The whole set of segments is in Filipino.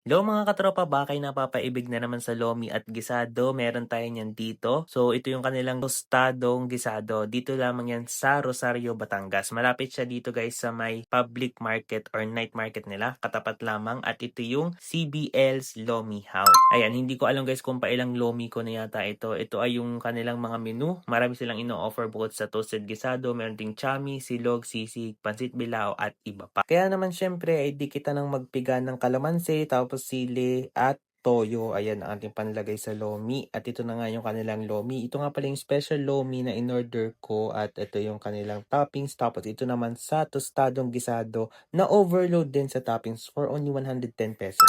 Hello mga katropa, baka kayo napapaibig na naman sa lomi at gisado, meron tayo niyan dito. So ito yung kanilang tostadong gisado. Dito lamang yan sa Rosario, Batangas. Malapit siya dito guys sa may public market or night market nila. Katapat lamang at ito yung CBL's Lomi House. Ayan, hindi ko alam guys kung pailang lomi ko na yata ito. Ito ay yung kanilang mga menu. Marami silang ino-offer bukod sa toasted gisado. Meron ding chami, silog, sisig, pansit bilao at iba pa. Kaya naman syempre ay di kita nang magpiga ng kalamansi, tapos sili at toyo. Ayan ang ating panlagay sa lomi. At ito na nga yung kanilang lomi. Ito nga pala yung special lomi na in-order ko. At ito yung kanilang toppings. Tapos ito naman sa tostadong gisado na overload din sa toppings for only 110 pesos.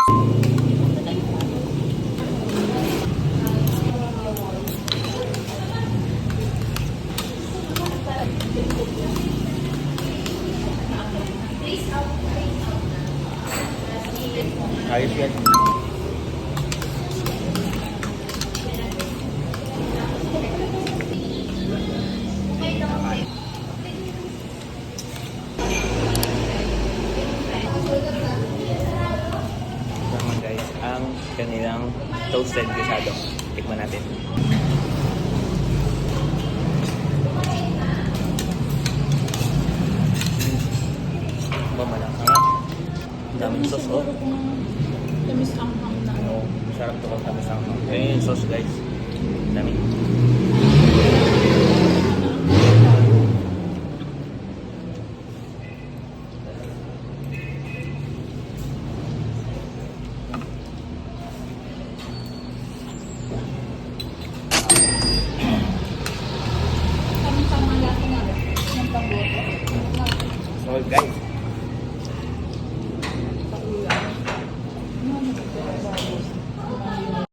Ayos yan. Naman guys, ang kanilang toasted gisado. Tikman natin. Malaki. Ang daming sauce, oh. Tamis ang na. Ano, sarap to kung tamis ang. Ayun yung sauce guys. Ang dami.